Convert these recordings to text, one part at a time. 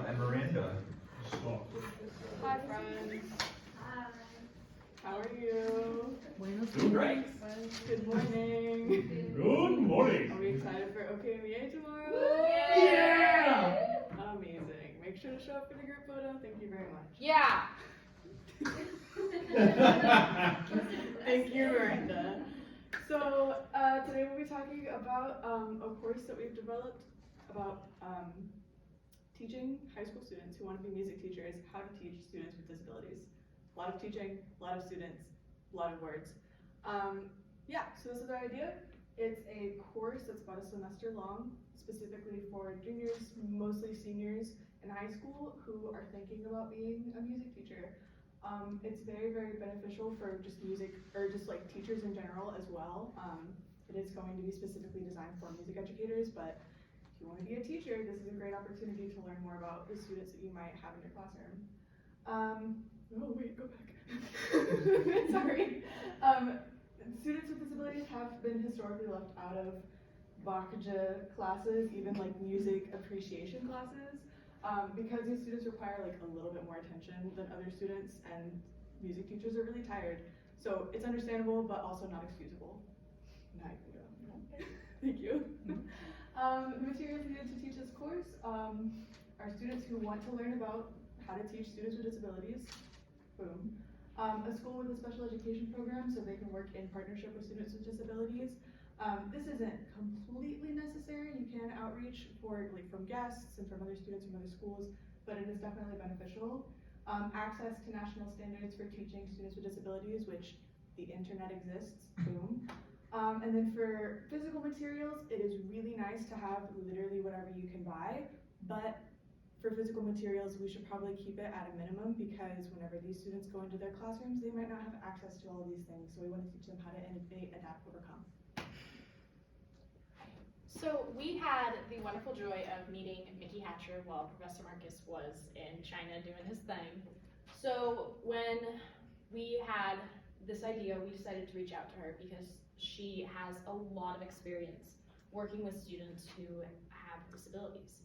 and Miranda. Hi, friends. Hi. How are you? Doing great. Good morning. Good morning. Are we excited for OKMEA tomorrow? Yeah! Amazing. Make sure to show up for the group photo. Thank you very much. Yeah. Thank you, Miranda. So today we'll be talking about a course that we've developed about teaching high school students who want to be music teachers how to teach students with disabilities. A lot of teaching, a lot of students, a lot of words. Yeah, so this is our idea. It's a course that's about a semester long, specifically for juniors, mostly seniors in high school who are thinking about being a music teacher. It's very, very beneficial for just music, or just like teachers in general as well. It is going to be specifically designed for music educators, but if you want to be a teacher, this is a great opportunity to learn more about the students that you might have in your classroom. Oh wait, go back. Sorry. Students with disabilities have been historically left out of Bakja classes, even like music appreciation classes. Because these students require like a little bit more attention than other students, and music teachers are really tired. So it's understandable, but also not excusable. Now you can go. Thank you. The materials needed to teach this course are students who want to learn about how to teach students with disabilities. Boom. A school with a special education program so they can work in partnership with students with disabilities. This isn't completely necessary. You can outreach for from guests and from other students from other schools, but it is definitely beneficial. Access to national standards for teaching students with disabilities, which the internet exists, boom. And then for physical materials, it is really nice to have literally whatever you can buy, but for physical materials, we should probably keep it at a minimum because whenever these students go into their classrooms, they might not have access to all of these things. So we want to teach them how to innovate, adapt, overcome. So we had the wonderful joy of meeting Mickey Hatcher while Professor Marcus was in China doing his thing. So when we had this idea, we decided to reach out to her because she has a lot of experience working with students who have disabilities.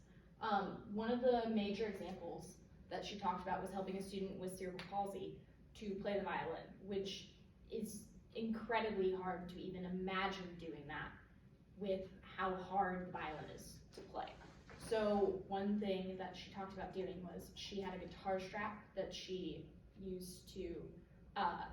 One of the major examples that she talked about was helping a student with cerebral palsy to play the violin, which is incredibly hard to even imagine doing that with how hard the violin is to play. So one thing that she talked about doing was she had a guitar strap that she used to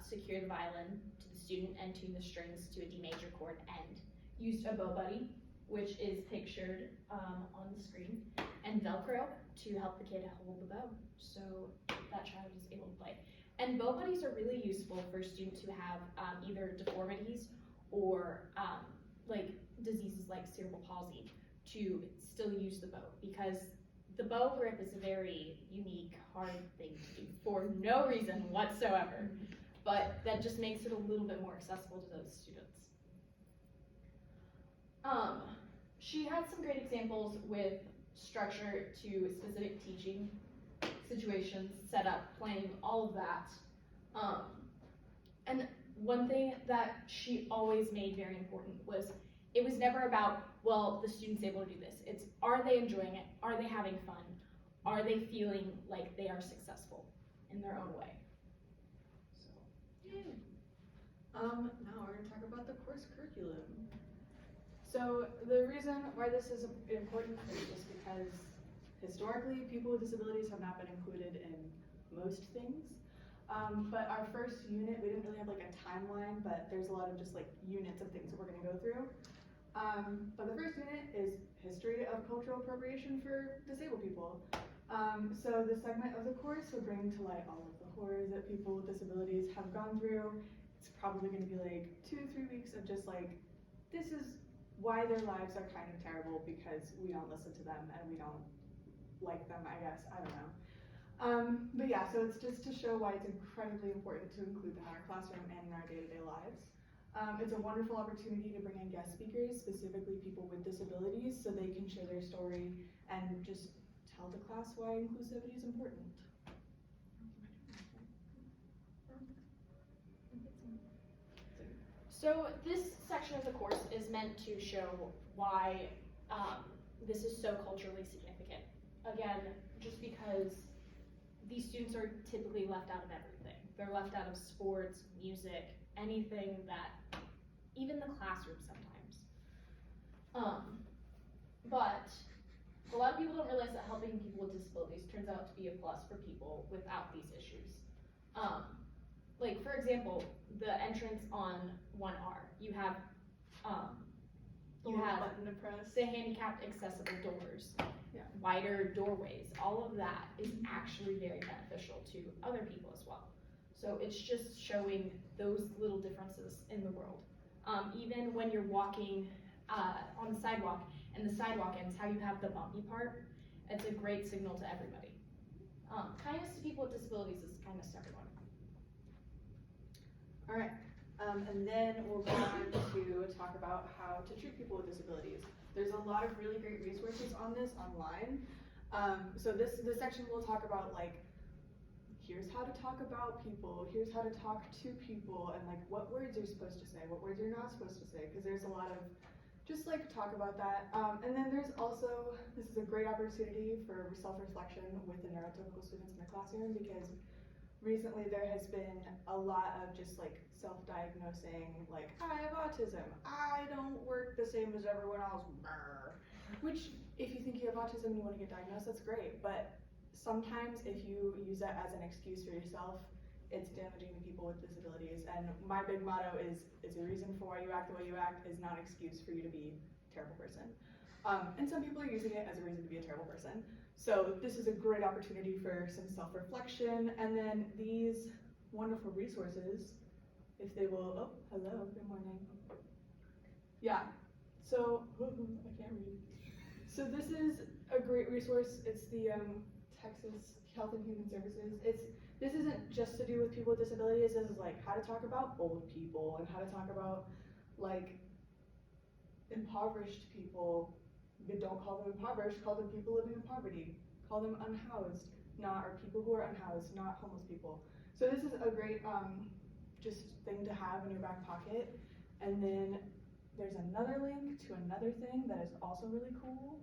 secure the violin to the student and tune the strings to a D major chord, and used a bow buddy, which is pictured on the screen, and Velcro to help the kid hold the bow so that child is able to play. And bow buddies are really useful for students who have either deformities or like diseases like cerebral palsy to still use the bow, because the bow grip is a very unique, hard thing to do for no reason whatsoever, but that just makes it a little bit more accessible to those students. She had some great examples with structure to specific teaching situations, setup, playing, all of that. And one thing that she always made very important was it was never about, well, the student's able to do this. It's, are they enjoying it? Are they having fun? Are they feeling like they are successful in their own way? So, yeah. Now we're going to talk about the course curriculum. So the reason why this is important is because historically people with disabilities have not been included in most things. But our first unit, we didn't really have like a timeline, but there's a lot of just like units of things that we're going to go through. But the first unit is history of cultural appropriation for disabled people. So this segment of the course will bring to light all of the horrors that people with disabilities have gone through. It's probably going to be like 2-3 weeks of just like, this is why their lives are kind of terrible because we don't listen to them and we don't like them, I guess, I don't know. But yeah, so it's just to show why it's incredibly important to include them in our classroom and in our day-to-day lives. It's a wonderful opportunity to bring in guest speakers, specifically people with disabilities, so they can share their story and just tell the class why inclusivity is important. So this section of the course is meant to show why this is so culturally significant. again, just because these students are typically left out of everything. They're left out of sports, music, anything that, even the classroom sometimes. But a lot of people don't realize that helping people with disabilities turns out to be a plus for people without these issues. Like for example, the entrance on 1R, you have button to press. the handicapped accessible doors, Yeah. wider doorways. All of that is actually very beneficial to other people as well. So it's just showing those little differences in the world. Even when you're walking on the sidewalk, and the sidewalk ends, how you have the bumpy part, it's a great signal to everybody. Kindness to people with disabilities is kindness to everyone. All right, and then we'll go on to talk about how to treat people with disabilities. There's a lot of really great resources on this online. So this section will talk about like, here's how to talk about people, here's how to talk to people, and like what words you're supposed to say, what words you're not supposed to say, because there's a lot of just like talk about that. And then there's also, this is a great opportunity for self-reflection with the neurotypical students in the classroom, because recently there has been a lot of just like self-diagnosing, like I have autism, I don't work the same as everyone else, which if you think you have autism and you want to get diagnosed, that's great, but sometimes if you use that as an excuse for yourself, it's damaging to people with disabilities. And my big motto is, it's a reason for why you act the way you act, is not an excuse for you to be a terrible person. And some people are using it as a reason to be a terrible person. So this is a great opportunity for some self-reflection. And then these wonderful resources, if they will, oh, hello, good morning. Yeah, so, I can't read. So this is a great resource. It's the Texas Health and Human Services. This isn't just to do with people with disabilities. This is like how to talk about old people and how to talk about like impoverished people. But don't call them impoverished, call them people living in poverty. Call them unhoused, or people who are unhoused, not homeless people. So this is a great just thing to have in your back pocket. And then there's another link to another thing that is also really cool.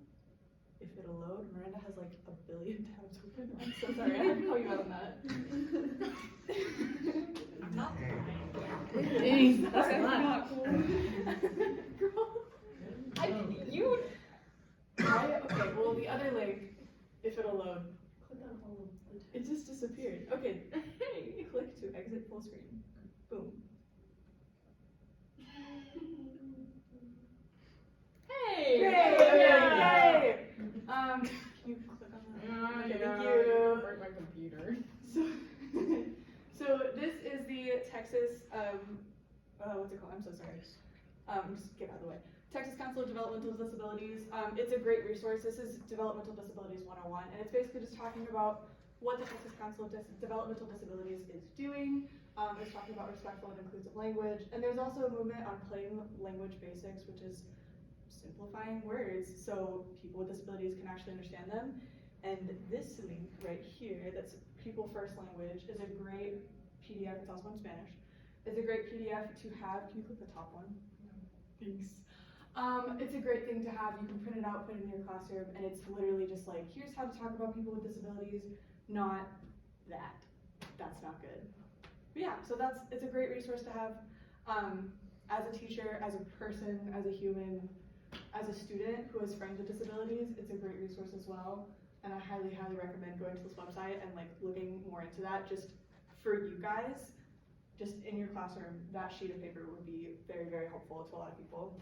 If it'll load, Miranda has like 1 billion tabs open. I'm so sorry, I had to call you out on that. I'm not Dang, that's okay, not cool. Girl. Okay, well the other link, if it'll load, click on all of the tabs. It just disappeared. Okay, click to exit full screen. Boom. Hey! Yay! Okay, yay! Can you click on that? Okay, thank you. Break my computer. So this is the Texas, what's it called? I'm so sorry. Just get out of the way. Texas Council of Developmental Disabilities. It's a great resource. This is Developmental Disabilities 101, and it's basically just talking about what the Texas Council of Developmental Disabilities is doing. It's talking about respectful and inclusive language, and there's also a movement on plain language basics, which is simplifying words so people with disabilities can actually understand them. And this link right here, that's People First Language, is a great PDF. It's also in Spanish. It's a great PDF to have. Can you click the top one? Thanks. It's a great thing to have. You can print it out, put it in your classroom, and it's literally just like, here's how to talk about people with disabilities, not that. That's not good. But yeah, so it's a great resource to have as a teacher, as a person, as a human, as a student who has friends with disabilities. It's a great resource as well. And I highly, highly recommend going to this website and like looking more into that just for you guys. Just in your classroom, that sheet of paper would be very, very helpful to a lot of people.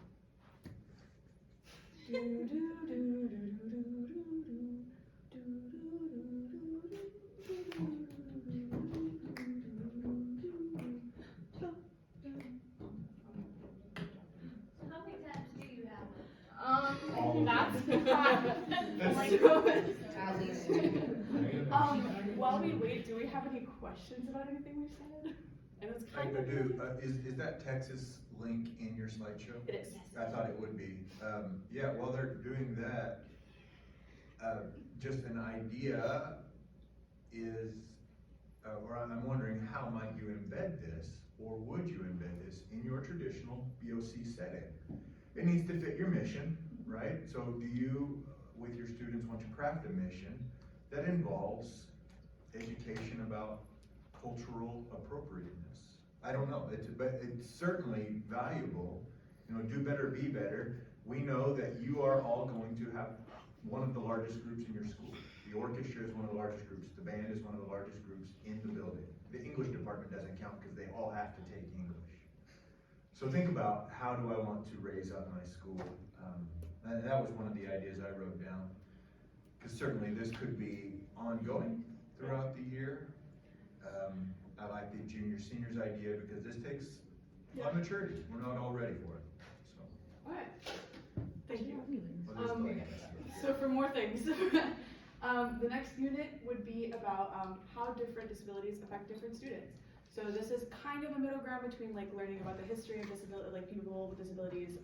How many tabs do you have? While we wait, do we have any questions about anything we said? And it's I kind of do. Is that Texas link in your slideshow? It is. I thought it would be. Yeah, while they're doing that, just an idea is, or I'm wondering, how might you embed this, or would you embed this in your traditional BOC setting? It needs to fit your mission, right? So with your students once you craft a mission that involves education about cultural appropriateness. I don't know, but it's certainly valuable. You know, do better, be better. We know that you are all going to have one of the largest groups in your school. The orchestra is one of the largest groups. The band is one of the largest groups in the building. The English department doesn't count because they all have to take English. So think about, how do I want to raise up my school? And that was one of the ideas I wrote down. Because certainly this could be ongoing throughout the year. I like the junior seniors idea because this takes a lot of maturity. We're not all ready for it. So. Alright, thank you. Well, there's still- So for more things, the next unit would be about how different disabilities affect different students. So this is kind of a middle ground between like learning about the history of disability, like people with disabilities,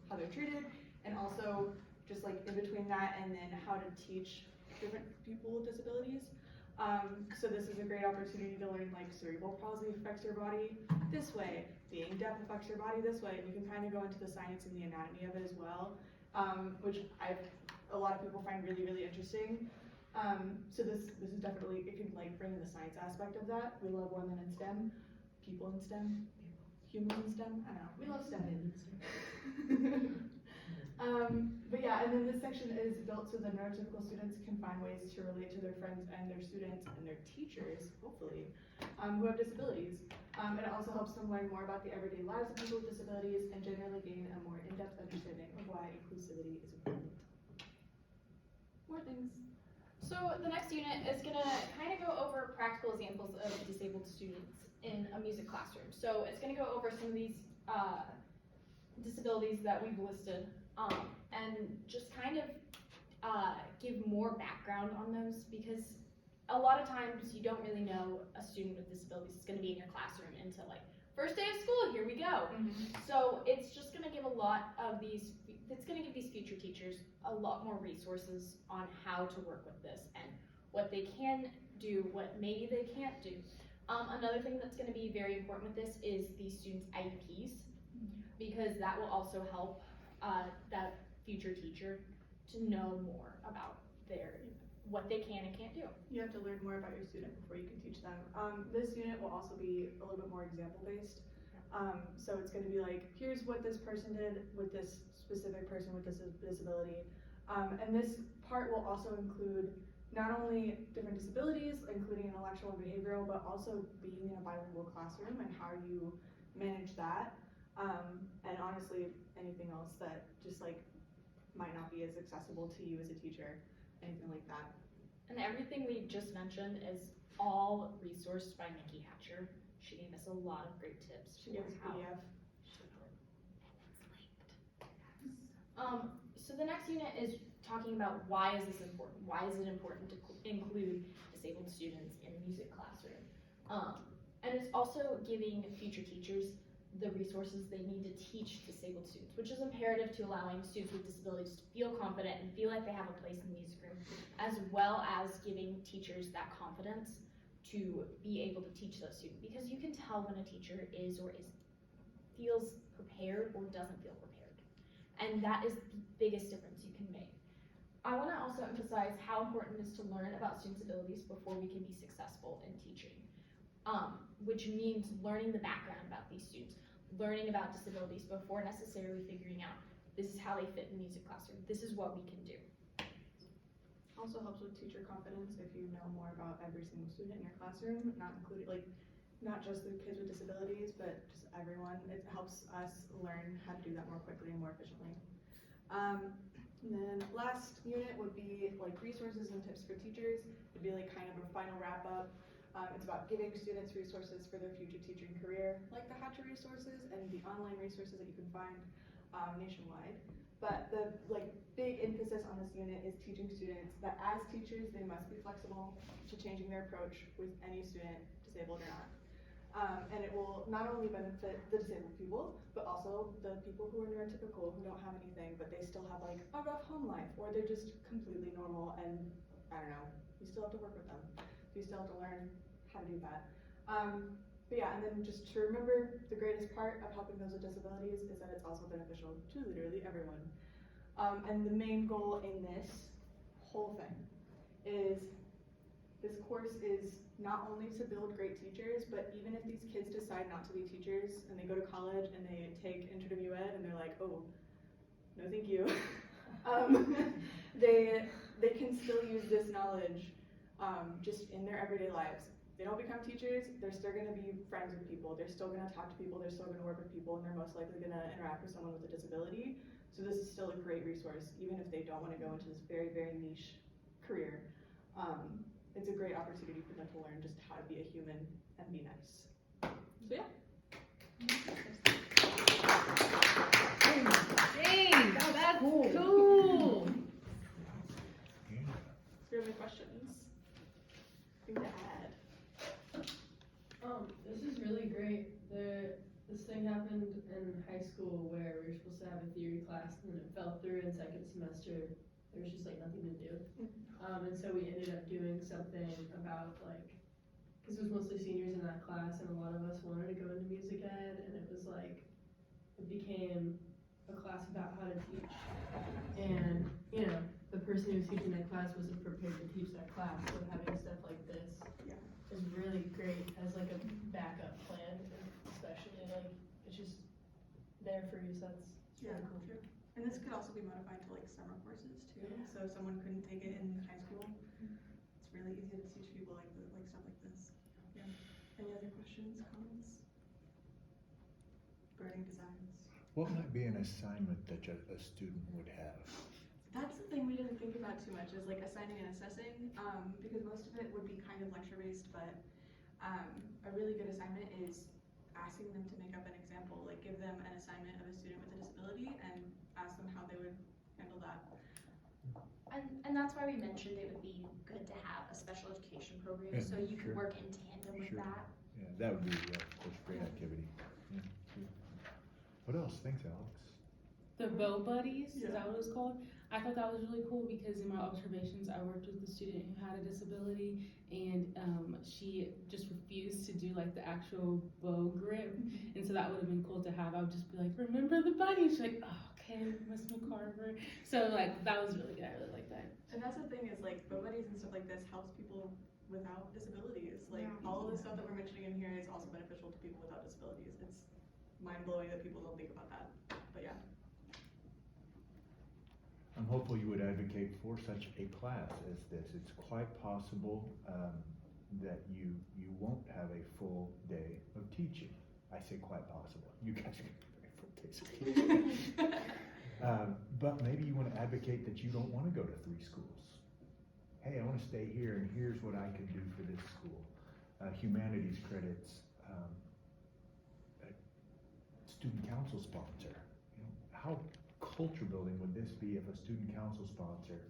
how they're treated, and also just like in between that and then how to teach different people with disabilities. So this is a great opportunity to learn like cerebral palsy affects your body this way, being deaf affects your body this way, and you can kind of go into the science and the anatomy of it as well, which a lot of people find really, really interesting. So this is definitely, it can like bring in the science aspect of that. We love women in STEM, people in STEM, humans in STEM, I don't know, we love STEM. But yeah, and then this section is built so the neurotypical students can find ways to relate to their friends and their students and their teachers, hopefully, who have disabilities. It also helps them learn more about the everyday lives of people with disabilities and generally gain a more in-depth understanding of why inclusivity is important. More things. So the next unit is gonna kind of go over practical examples of disabled students in a music classroom. So it's gonna go over some of these disabilities that we've listed, and just kind of give more background on those, because a lot of times you don't really know a student with disabilities is gonna be in your classroom until like first day of school, here we go. So it's just gonna give a lot of these, it's gonna give these future teachers a lot more resources on how to work with this and what they can do, what maybe they can't do. Another thing that's gonna be very important with this is these students' IEPs, because that will also help that future teacher to know more about what they can and can't do. You have to learn more about your student before you can teach them. This unit will also be a little bit more example based. So it's gonna be like, here's what this person did with this specific person with this disability. And this part will also include not only different disabilities, including intellectual and behavioral, but also being in a bilingual classroom and how you manage that. And honestly, anything else that just like might not be as accessible to you as a teacher, anything like that. And everything we just mentioned is all resourced by Nikki Hatcher. She gave us a lot of great tips. She gave us how- PDF. So the next unit is talking about why is this important? Why is it important to include disabled students in a music classroom? And it's also giving future teachers the resources they need to teach disabled students, which is imperative to allowing students with disabilities to feel confident and feel like they have a place in the music room, as well as giving teachers that confidence to be able to teach those students. Because you can tell when a teacher is or feels prepared or doesn't feel prepared. And that is the biggest difference you can make. I want to also emphasize how important it is to learn about students' abilities before we can be successful in teaching, which means learning the background about these students, learning about disabilities before necessarily figuring out this is how they fit in the music classroom, this is what we can do. Also helps with teacher confidence if you know more about every single student in your classroom, not just the kids with disabilities, but just everyone. It helps us learn how to do that more quickly and more efficiently. And then last unit would be like resources and tips for teachers. It'd be like kind of a final wrap up. It's about giving students resources for their future teaching career, like the Hatcher resources and the online resources that you can find nationwide. But the big emphasis on this unit is teaching students that as teachers, they must be flexible to changing their approach with any student, disabled or not. And it will not only benefit the disabled people, but also the people who are neurotypical, who don't have anything, but they still have like a rough home life, or they're just completely normal and, I don't know, you still have to work with them. You still have to learn how to do that. But yeah, and then just to remember, the greatest part of helping those with disabilities is that it's also beneficial to literally everyone. And the main goal in this whole thing is this course is not only to build great teachers, but even if these kids decide not to be teachers and they go to college and they take intro to ed and they're like, oh, no thank you, they can still use this knowledge just in their everyday lives. They don't become teachers, they're still going to be friends with people, they're still going to talk to people, they're still going to work with people, and they're most likely going to interact with someone with a disability. So this is still a great resource, even if they don't want to go into this very, very niche career. It's a great opportunity for them to learn just how to be a human and be nice. So yeah. Dang, that's cool. Do you have any questions? Anything to add? This is really great. This thing happened in high school where we were supposed to have a theory class and then it fell through in second semester. There was just like nothing to do. And so we ended up doing something about like, because it was mostly seniors in that class and a lot of us wanted to go into music ed, and it was like, it became a class about how to teach. And, you know, the person who was teaching that class wasn't prepared to teach that class, so having stuff like this is really great as like a backup plan, especially like, it's just there for you, so that's really cool. True. And this could also be modified to like summer courses too. Yeah. So if someone couldn't take it in high school, it's really easy to teach people like stuff like this. Yeah. Any other questions, comments? Burning designs. What might be an assignment that a student would have? That's the thing we didn't think about too much, is like assigning and assessing, because most of it would be kind of lecture based, but a really good assignment is asking them to make up an example, like give them an assignment of a student with a disability and ask them how they would handle that. And that's why we mentioned it would be good to have a special education program, Yeah, so you sure. could work in tandem with Sure. that. Yeah, that would be, of course, great activity. Yeah, sure. What else? Thanks, Alex. The Bow Buddies, is Yeah. that what it's called? I thought that was really cool because in my observations, I worked with a student who had a disability, and she just refused to do like the actual bow grip, and so that would have been cool to have. I would just be like, remember the bunny? She's like, oh, okay, Miss McCarver. So like, that was really good. I really like that. And that's the thing is like bow buddies and stuff like this helps people without disabilities. Like all of the stuff that we're mentioning in here is also beneficial to people without disabilities. It's mind blowing that people don't think about that. But yeah. I'm hopeful you would advocate for such a class as this. It's quite possible that you won't have a full day of teaching. I say quite possible. You guys are going to have very full days of teaching. But maybe you want to advocate that you don't want to go to 3 schools. Hey, I want to stay here, and here's what I can do for this school. Humanities credits, student council sponsor. You know, how culture building would this be if a student council sponsor,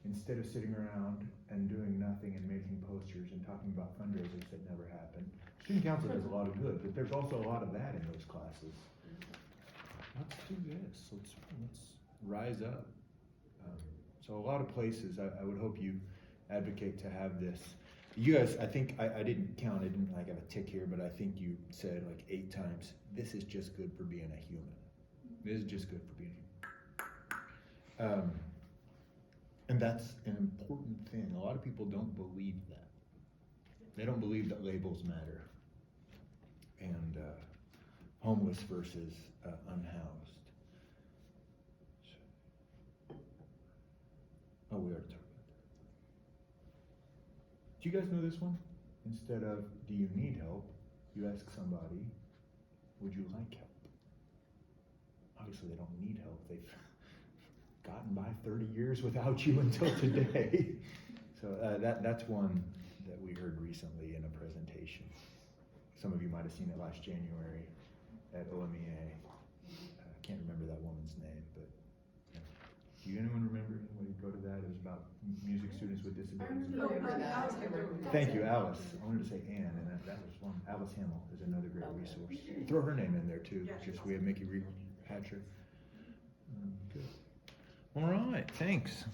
instead of sitting around and doing nothing and making posters and talking about fundraisers that never happen? Student council does a lot of good, but there's also a lot of that in those classes. Let's do this. Let's rise up. So a lot of places, I would hope you advocate to have this. You guys, I think, I didn't count, I didn't like have a tick here, but I think you said like 8 times, this is just good for being a human. This is just good for being a human. And that's an important thing. A lot of people don't believe that. They don't believe that labels matter. And homeless versus unhoused. Oh, we already talked about that. Do you guys know this one? Instead of, do you need help? You ask somebody, would you like help? Obviously they don't need help. They've gotten by 30 years without you until today. So that's one that we heard recently in a presentation. Some of you might have seen it last January at OMEA. I can't remember that woman's name, but do anyone remember? Anybody go to that? It was about music students with disabilities. Thank you, Alice. I wanted to say Ann, and that was one. Alice Hamill is another great resource. Throw her name in there too. Just we have Mickey Hatcher. Good. All right, thanks.